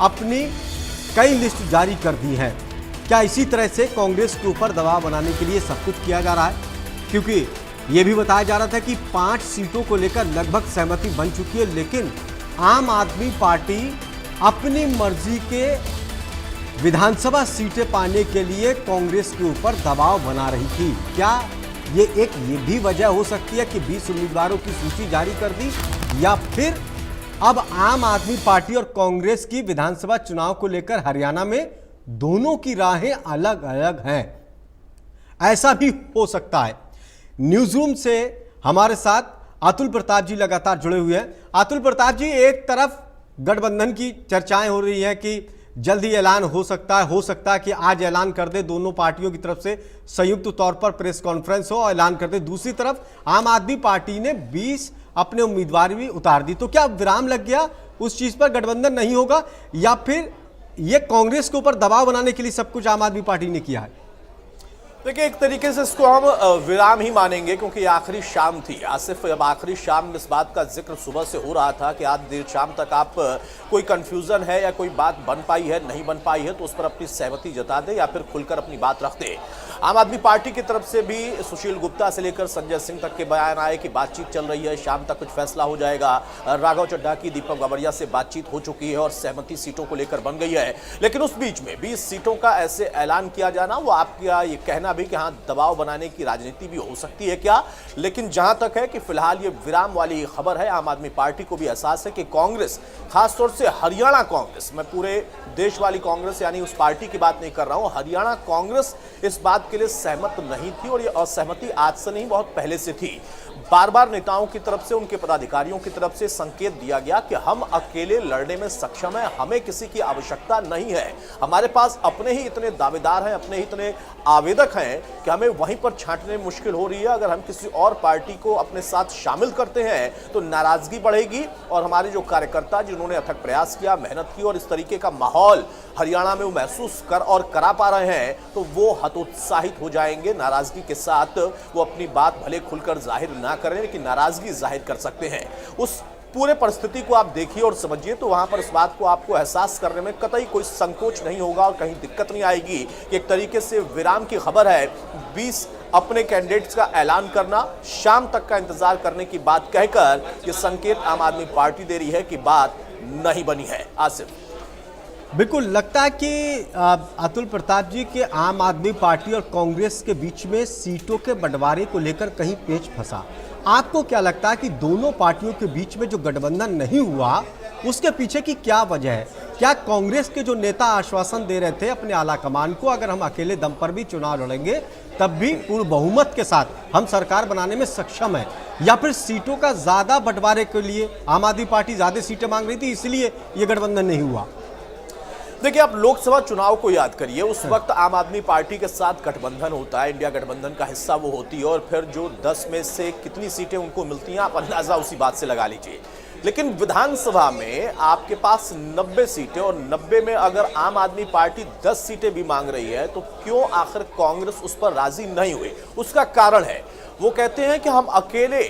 अपनी कई लिस्ट जारी कर दी हैं। क्या इसी तरह से कांग्रेस के ऊपर दबाव बनाने के लिए सब कुछ किया जा रहा है? क्योंकि यह भी बताया जा रहा था कि 5 सीटों को लेकर लगभग सहमति बन चुकी है, लेकिन आम आदमी पार्टी अपनी मर्जी के विधानसभा सीटें पाने के लिए कांग्रेस के ऊपर दबाव बना रही थी। क्या ये भी वजह हो सकती है कि 20 उम्मीदवारों की सूची जारी कर दी, या फिर अब आम आदमी पार्टी और कांग्रेस की विधानसभा चुनाव को लेकर हरियाणा में दोनों की राहें अलग अलग हैं? ऐसा भी हो सकता है। न्यूज रूम से हमारे साथ अतुल प्रताप जी लगातार जुड़े हुए हैं। अतुल प्रताप जी, एक तरफ गठबंधन की चर्चाएं हो रही हैं कि जल्द ही ऐलान हो सकता है कि आज ऐलान कर दे, दोनों पार्टियों की तरफ से संयुक्त तौर पर प्रेस कॉन्फ्रेंस हो और ऐलान कर दे। दूसरी तरफ आम आदमी पार्टी ने 20 अपने उम्मीदवार भी उतार दी। तो क्या विराम लग गया, उस चीज पर गठबंधन नहीं होगा, या फिर यह कांग्रेस के ऊपर दबाव बनाने के लिए सब कुछ आम आदमी पार्टी ने किया है? देखिए, एक तरीके से इसको हम विराम ही मानेंगे, क्योंकि आखिरी शाम थी। आसिफ, अब आखिरी शाम में इस बात का जिक्र सुबह से हो रहा था कि आज देर शाम तक आप कोई कंफ्यूजन है या कोई बात बन पाई है, नहीं बन पाई है, तो उस पर अपनी सहमति जता दे या फिर खुलकर अपनी बात रख दे। आम आदमी पार्टी की तरफ से भी सुशील गुप्ता से लेकर संजय सिंह तक के बयान आए कि बातचीत चल रही है, शाम तक कुछ फैसला हो जाएगा। राघव चड्ढा की दीपक बावरिया से बातचीत हो चुकी है और सहमति सीटों को लेकर बन गई है। लेकिन उस बीच में 20 सीटों का ऐसे ऐलान किया जाना, वो आपका ये कहना भी कि हाँ, दबाव बनाने की राजनीति भी हो सकती है क्या? लेकिन जहां तक है कि फिलहाल ये विराम वाली खबर है, आम आदमी पार्टी को भी एहसास है कि कांग्रेस, खासतौर से हरियाणा कांग्रेस, मैं पूरे देश वाली कांग्रेस यानी उस पार्टी की बात नहीं कर रहा हूं, हरियाणा कांग्रेस इस बात के लिए सहमत नहीं थी, और ये असहमति आज से नहीं, बहुत पहले से थी। बार बार नेताओं की तरफ से, उनके पदाधिकारियों की तरफ से संकेत दिया गया कि हम अकेले लड़ने में सक्षम हैं, हमें किसी की आवश्यकता नहीं है, हमारे पास अपने ही इतने दावेदार हैं, अपने ही इतने आवेदक हैं कि हमें वहीं पर छांटने में मुश्किल हो रही है। अगर हम किसी और पार्टी को अपने साथ शामिल करते हैं तो नाराजगी बढ़ेगी, और हमारे जो कार्यकर्ता जिन्होंने अथक प्रयास किया, मेहनत की, और इस तरीके का माहौल हरियाणा में वो महसूस करा पा रहे हैं, तो वो हतोत्साहित हो जाएंगे। नाराजगी के साथ वो अपनी बात भले खुलकर जाहिर ना करें, लेकिन नाराजगी जाहिर कर सकते हैं। उस पूरे परिस्थिति को आप देखिए और समझिए, तो वहां पर इस बात को आपको एहसास करने में कतई कोई संकोच नहीं होगा और कहीं दिक्कत नहीं आएगी कि एक तरीके से विराम की खबर है। 20 अपने कैंडिडेट्स का ऐलान करना, शाम तक का इंतजार करने की बात कहकर ये संकेत आम आदमी पार्टी दे रही है कि बात नहीं बनी है। आसिफ, बिल्कुल लगता है कि अतुल प्रताप जी के आम आदमी पार्टी और कांग्रेस के बीच में सीटों के बंटवारे को लेकर कहीं पेच फंसा। आपको क्या लगता है कि दोनों पार्टियों के बीच में जो गठबंधन नहीं हुआ, उसके पीछे की क्या वजह है? क्या कांग्रेस के जो नेता आश्वासन दे रहे थे अपने आला कमान को, अगर हम अकेले दम पर भी चुनाव लड़ेंगे तब भी पूर्ण बहुमत के साथ हम सरकार बनाने में सक्षम है, या फिर सीटों का ज्यादा बंटवारे के लिए आम आदमी पार्टी ज्यादा सीटें मांग रही थी, इसलिए ये गठबंधन नहीं हुआ? देखिए, आप लोकसभा चुनाव को याद करिए, उस वक्त आम आदमी पार्टी के साथ गठबंधन होता है, इंडिया गठबंधन का हिस्सा वो होती है, और फिर जो 10 में से कितनी सीटें उनको मिलती हैं, आप अंदाजा उसी बात से लगा लीजिए। लेकिन विधानसभा में आपके पास 90 सीटें, और 90 में अगर आम आदमी पार्टी 10 सीटें भी मांग रही है, तो क्यों आखिर कांग्रेस उस पर राजी नहीं हुई? उसका कारण है, वो कहते हैं कि हम अकेले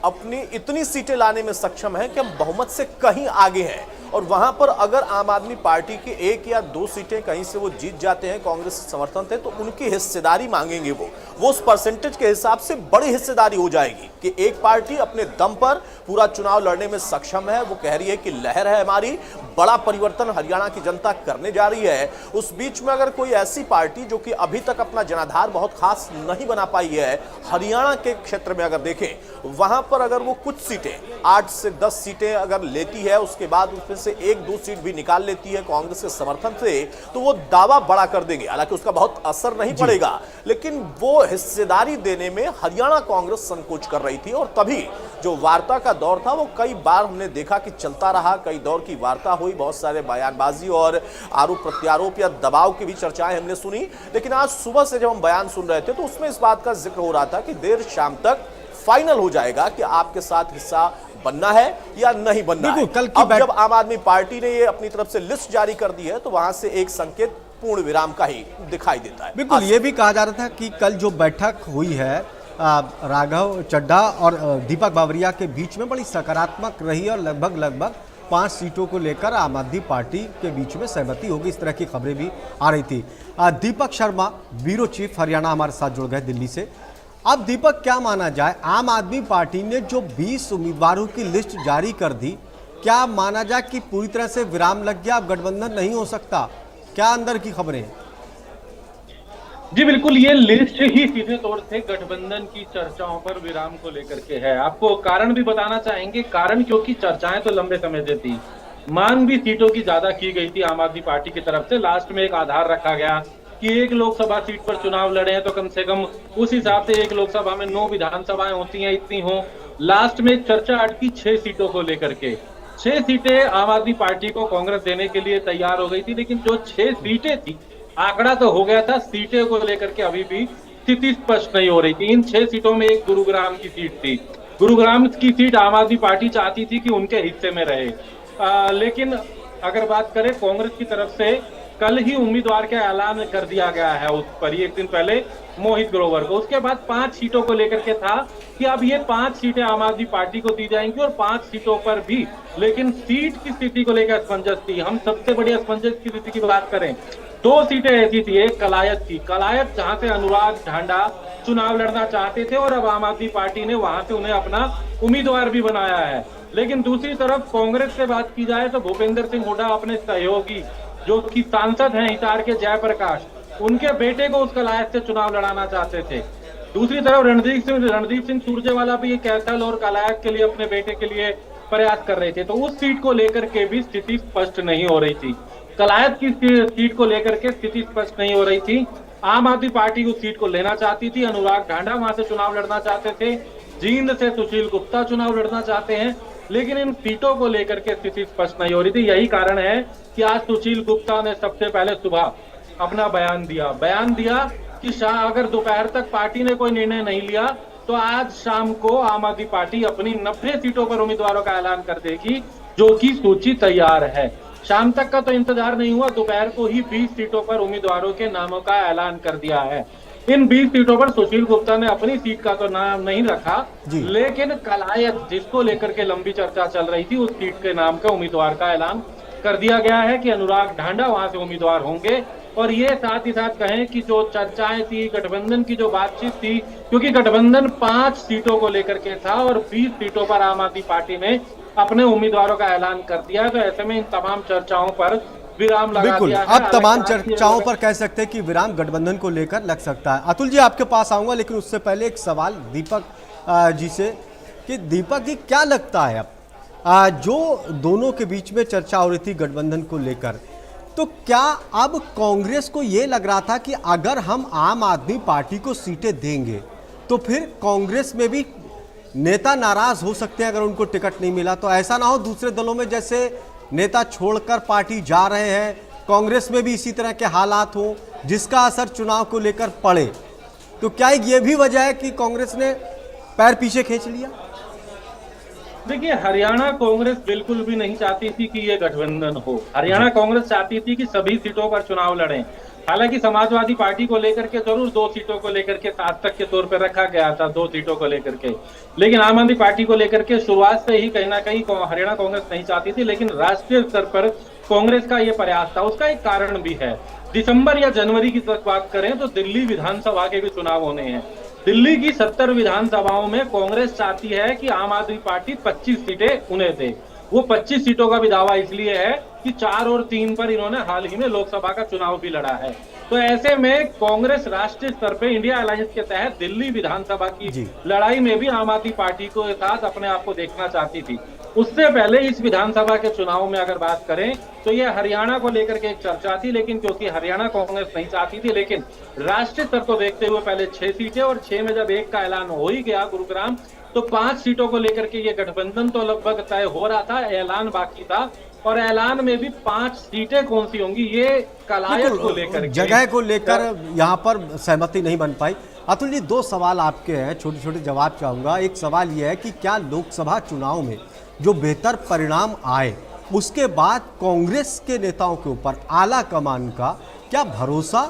अपनी इतनी सीटें लाने में सक्षम हैं कि हम बहुमत से कहीं आगे हैं, और वहां पर अगर आम आदमी पार्टी की 1 या 2 सीटें कहीं से वो जीत जाते हैं, कांग्रेस समर्थन थे, तो उनकी हिस्सेदारी मांगेंगे वो उस परसेंटेज के हिसाब से बड़ी हिस्सेदारी हो जाएगी कि एक पार्टी अपने दम पर पूरा चुनाव लड़ने में सक्षम है। वो कह रही है कि लहर है हमारी, बड़ा परिवर्तन हरियाणा की जनता करने जा रही है। उस बीच में अगर कोई ऐसी पार्टी जो कि अभी तक अपना जनाधार बहुत खास नहीं बना पाई है, हरियाणा के क्षेत्र में अगर देखें, वहां पर अगर वो कुछ सीटें 8 से 10 सीटें अगर लेती है, उसके बाद उसमें से 1-2 सीट भी निकाल लेती है कांग्रेस के समर्थन से, तो वो दावा बड़ा कर देंगे। हालांकि उसका बहुत असर नहीं पड़ेगा, लेकिन वो हिस्सेदारी देने में हरियाणा कांग्रेस संकोच कर रही थी। और तभी जो वार्ता का दौर था, वो कई बार हमने देखा कि चलता रहा, कई दौर की वार्ता हुई, बहुत सारे बयानबाजी और आरोप प्रत्यारोप या दबाव की भी चर्चाएं हमने सुनी। लेकिन आज सुबह से जब हम बयान सुन रहे थे, तो उसमें इस बात का जिक्र हो रहा था कि देर शाम तक फाइनल हो जाएगा कि आपके साथ हिस्सा बनना है या नहीं बनना है। अब जब आम आदमी पार्टी ने ये अपनी तरफ से लिस्ट जारी कर दी है, तो वहां से एक संकेत पूर्ण विराम का ही दिखाई देता है। बिल्कुल, ये भी कहा जा रहा था कि कल जो बैठक हुई है राघव चड्ढा और दीपक बावरिया के बीच में बड़ी सकारात्मक रही और लगभग 5 सीटों को लेकर आम आदमी पार्टी के बीच में सहमति होगी, इस तरह की खबरें भी आ रही थी। दीपक शर्मा ब्यूरो चीफ हरियाणा हमारे साथ जुड़ गए दिल्ली से। अब दीपक, क्या माना जाए, आम आदमी पार्टी ने जो 20 उम्मीदवारों की लिस्ट जारी कर दी, क्या माना जाए कि पूरी तरह से विराम लग गया, अब गठबंधन नहीं हो सकता? क्या अंदर की खबरें हैं? जी बिल्कुल, ये लिस्ट ही सीधे तौर से गठबंधन की चर्चाओं पर विराम को लेकर के है। आपको कारण भी बताना चाहेंगे। कारण क्योंकि चर्चाएं तो लंबे समय से थी, मांग भी सीटों की ज्यादा की गई थी आम आदमी पार्टी की तरफ से। लास्ट में एक आधार रखा गया कि एक लोकसभा सीट पर चुनाव लड़े हैं तो कम से कम उस हिसाब से एक लोकसभा में 9 विधानसभाएं होती हैं, इतनी हो। लास्ट में चर्चा अटकी 6 सीटों को लेकर के। 6 सीटें आम आदमी पार्टी को कांग्रेस देने के लिए तैयार हो गई थी, लेकिन जो 6 सीटें थी, आंकड़ा तो हो गया था, सीटें को लेकर के अभी भी स्थिति स्पष्ट नहीं हो रही थी। इन 6 सीटों में एक गुरुग्राम की सीट थी। गुरुग्राम की सीट आम आदमी पार्टी चाहती थी कि उनके हिस्से में रहे, लेकिन अगर बात करें कांग्रेस की तरफ से, कल ही उम्मीदवार का ऐलान कर दिया गया है उस पर ही, एक दिन पहले मोहित ग्रोवर को। उसके बाद 5 सीटों को लेकर के था कि अब ये 5 सीटें आम आदमी पार्टी को दी जाएंगी और 5 सीटों पर भी, लेकिन सीट की स्थिति को लेकर असमंजस थी। हम सबसे बड़ी असमंजस की स्थिति की बात करें, 2 सीटें ऐसी थी। एक कलायत थी, कलायत जहां से अनुराग ढांडा चुनाव लड़ना चाहते थे और अब आम आदमी पार्टी ने वहां से उन्हें अपना उम्मीदवार भी बनाया है। लेकिन दूसरी तरफ कांग्रेस से बात की जाए तो भूपेंद्र सिंह हुड्डा अपने सहयोगी जो कि सांसद हैं हिसार के जयप्रकाश, उनके बेटे को उस कलायत से चुनाव लड़ाना चाहते थे। दूसरी तरफ रणदीप सिंह सुरजेवाला भी कैथल और कलायत के लिए अपने बेटे के लिए प्रयास कर रहे थे। तो उस सीट को लेकर के भी स्थिति स्पष्ट नहीं हो रही थी। कलायत की सीट को लेकर के स्थिति स्पष्ट नहीं हो रही थी। आम आदमी पार्टी उस सीट को लेना चाहती थी, अनुराग ढांडा वहां से चुनाव लड़ना चाहते थे, जींद से सुशील गुप्ता चुनाव लड़ना चाहते हैं, लेकिन इन सीटों को लेकर के स्थिति स्पष्ट नहीं हो रही थी। यही कारण है कि आज सुशील गुप्ता ने सबसे पहले सुबह अपना बयान दिया कि अगर दोपहर तक पार्टी ने कोई निर्णय नहीं लिया तो आज शाम को आम आदमी पार्टी अपनी 90 सीटों पर उम्मीदवारों का ऐलान कर देगी, जो कि सूची तैयार है। शाम तक का तो इंतजार नहीं हुआ, दोपहर को ही 20 सीटों पर उम्मीदवारों के नामों का ऐलान कर दिया है। इन 20 सीटों पर सुशील गुप्ता ने अपनी सीट का तो नाम नहीं रखा, लेकिन कलायत जिसको लेकर के लंबी चर्चा चल रही थी, उस सीट के नाम का उम्मीदवार का ऐलान कर दिया गया है कि अनुराग ढांडा वहां से उम्मीदवार होंगे। और ये साथ ही साथ कहें कि जो चर्चाएं थी, गठबंधन की जो बातचीत थी, क्योंकि गठबंधन 5 सीटों को लेकर के था और 20 सीटों पर आम आदमी पार्टी ने अपने उम्मीदवारों का ऐलान कर दिया, तो ऐसे में इन तमाम चर्चाओं पर विराम लगा दिया है। अब तमाम चर्चाओं पर कह सकते हैं कि विराम गठबंधन को लेकर लग सकता है। अतुल जी, आपके पास आऊंगा, लेकिन उससे पहले एक सवाल दीपक जी से कि दीपक जी, क्या लगता है अब जो दोनों के बीच में चर्चा हो रही थी गठबंधन को लेकर, तो क्या अब कांग्रेस को यह लग रहा था कि अगर हम आम आदमी पार्टी को सीटें देंगे तो फिर कांग्रेस में भी नेता नाराज हो सकते हैं अगर उनको टिकट नहीं मिला? तो ऐसा ना हो दूसरे दलों में जैसे नेता छोड़कर पार्टी जा रहे हैं, कांग्रेस में भी इसी तरह के हालात हो जिसका असर चुनाव को लेकर पड़े। तो क्या ये भी वजह है कि कांग्रेस ने पैर पीछे खींच लिया? देखिए, हरियाणा कांग्रेस बिल्कुल भी नहीं चाहती थी कि ये गठबंधन हो। हरियाणा कांग्रेस चाहती थी कि सभी सीटों पर चुनाव लड़ें। हालांकि समाजवादी पार्टी को लेकर के जरूर 2 सीटों को लेकर के शासक के तौर पर रखा गया था, 2 सीटों को लेकर के, लेकिन आम आदमी पार्टी को लेकर के शुरुआत से ही कहीं ना कहीं हरियाणा कांग्रेस नहीं चाहती थी। लेकिन राष्ट्रीय स्तर पर कांग्रेस का ये प्रयास था। उसका एक कारण भी है। दिसंबर या जनवरी की बात करें तो दिल्ली विधानसभा के भी चुनाव होने हैं। दिल्ली की 70 विधानसभाओं में कांग्रेस चाहती है कि आम आदमी पार्टी 25 सीटें उन्हें दे। वो 25 सीटों का भी दावा इसलिए है कि 4 और 3 पर इन्होंने हाल ही में लोकसभा का चुनाव भी लड़ा है। तो ऐसे में कांग्रेस राष्ट्रीय स्तर पे इंडिया अलायंस के तहत दिल्ली विधानसभा की लड़ाई में भी आम आदमी पार्टी को साथ अपने आप को देखना चाहती थी। उससे पहले इस विधानसभा के चुनाव में अगर बात करें तो ये हरियाणा को लेकर के एक चर्चा थी, लेकिन क्योंकि हरियाणा कांग्रेस नहीं चाहती थी, लेकिन राष्ट्रीय स्तर को देखते हुए पहले 6 सीटें और 6 में जब एक का ऐलान हो ही गया गुरुग्राम, तो 5 सीटों को लेकर के ये गठबंधन तो लगभग तय हो रहा था, ऐलान बाकी था। और ऐलान में भी 5 सीटें कौन सी होंगी ये कलायत को लेकर, जगह को लेकर यहाँ पर सहमति नहीं बन पाई। अतुल जी, 2 सवाल आपके हैं, छोटे छोटे जवाब चाहूंगा। एक सवाल यह है कि क्या लोकसभा चुनाव में जो बेहतर परिणाम आए उसके बाद कांग्रेस के नेताओं के ऊपर आला कमान का क्या भरोसा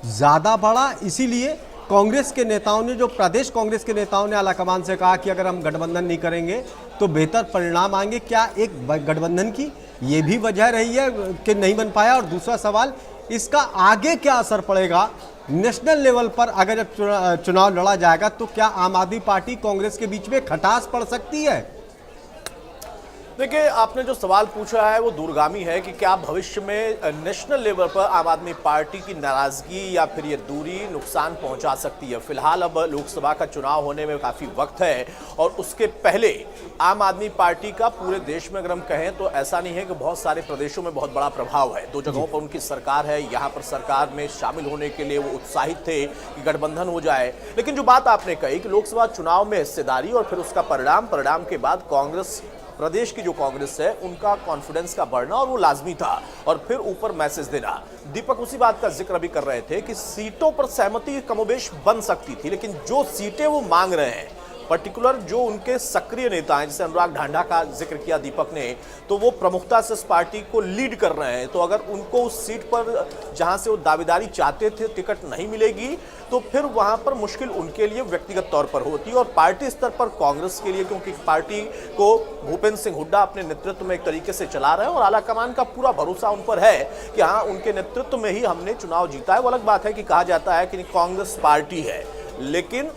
ज्यादा बढ़ा, इसीलिए कांग्रेस के नेताओं ने, जो प्रदेश कांग्रेस के नेताओं ने आलाकमान से कहा कि अगर हम गठबंधन नहीं करेंगे तो बेहतर परिणाम आएंगे, क्या एक गठबंधन की ये भी वजह रही है कि नहीं बन पाया? और दूसरा सवाल, इसका आगे क्या असर पड़ेगा नेशनल लेवल पर? अगर जब चुनाव लड़ा जाएगा तो क्या आम आदमी पार्टी कांग्रेस के बीच में खटास पड़ सकती है? देखिए, आपने जो सवाल पूछा है वो दूरगामी है कि क्या भविष्य में नेशनल लेवल पर आम आदमी पार्टी की नाराजगी या फिर ये दूरी नुकसान पहुंचा सकती है। फिलहाल अब लोकसभा का चुनाव होने में काफी वक्त है और उसके पहले आम आदमी पार्टी का पूरे देश में अगर हम कहें तो ऐसा नहीं है कि बहुत सारे प्रदेशों में बहुत बड़ा प्रभाव है। 2 जगहों पर उनकी सरकार है, यहाँ पर सरकार में शामिल होने के लिए वो उत्साहित थे कि गठबंधन हो जाए। लेकिन जो बात आपने कही कि लोकसभा चुनाव में हिस्सेदारी और फिर उसका परिणाम के बाद कांग्रेस, प्रदेश की जो कांग्रेस है, उनका कॉन्फिडेंस का बढ़ना और वो लाजमी था, और फिर ऊपर मैसेज देना। दीपक उसी बात का जिक्र भी कर रहे थे कि सीटों पर सहमति कमोबेश बन सकती थी, लेकिन जो सीटें वो मांग रहे हैं, पर्टिकुलर जो उनके सक्रिय नेता हैं, जैसे अनुराग ढांढा का जिक्र किया दीपक ने, तो वो प्रमुखता से इस पार्टी को लीड कर रहे हैं। तो अगर उनको उस सीट पर जहां से वो दावेदारी चाहते थे टिकट नहीं मिलेगी तो फिर वहां पर मुश्किल उनके लिए व्यक्तिगत तौर पर होती है, और पार्टी स्तर पर कांग्रेस के लिए, क्योंकि पार्टी को भूपेंद्र सिंह हुड्डा अपने नेतृत्व में एक तरीके से चला रहे हैं और आलाकमान का पूरा भरोसा उन पर है कि हाँ, उनके नेतृत्व में ही हमने चुनाव जीता है। वो अलग बात है कि कहा जाता है कि कांग्रेस पार्टी है, लेकिन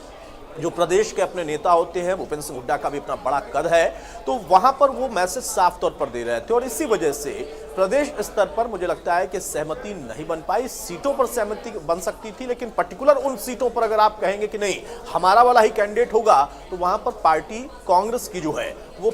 जो प्रदेश के अपने नेता होते हैं, भूपेंद्र सिंह हुड्डा का भी अपना बड़ा कद है, तो वहां पर वो मैसेज साफ तौर पर दे रहे थे, और इसी वजह से प्रदेश स्तर पर मुझे लगता है कि सहमति नहीं बन पाई। सीटों पर सहमति बन सकती थी, लेकिन पर्टिकुलर उन सीटों पर अगर आप कहेंगे कि नहीं हमारा वाला ही कैंडिडेट होगा, तो वहां पर पार्टी कांग्रेस की जो है वो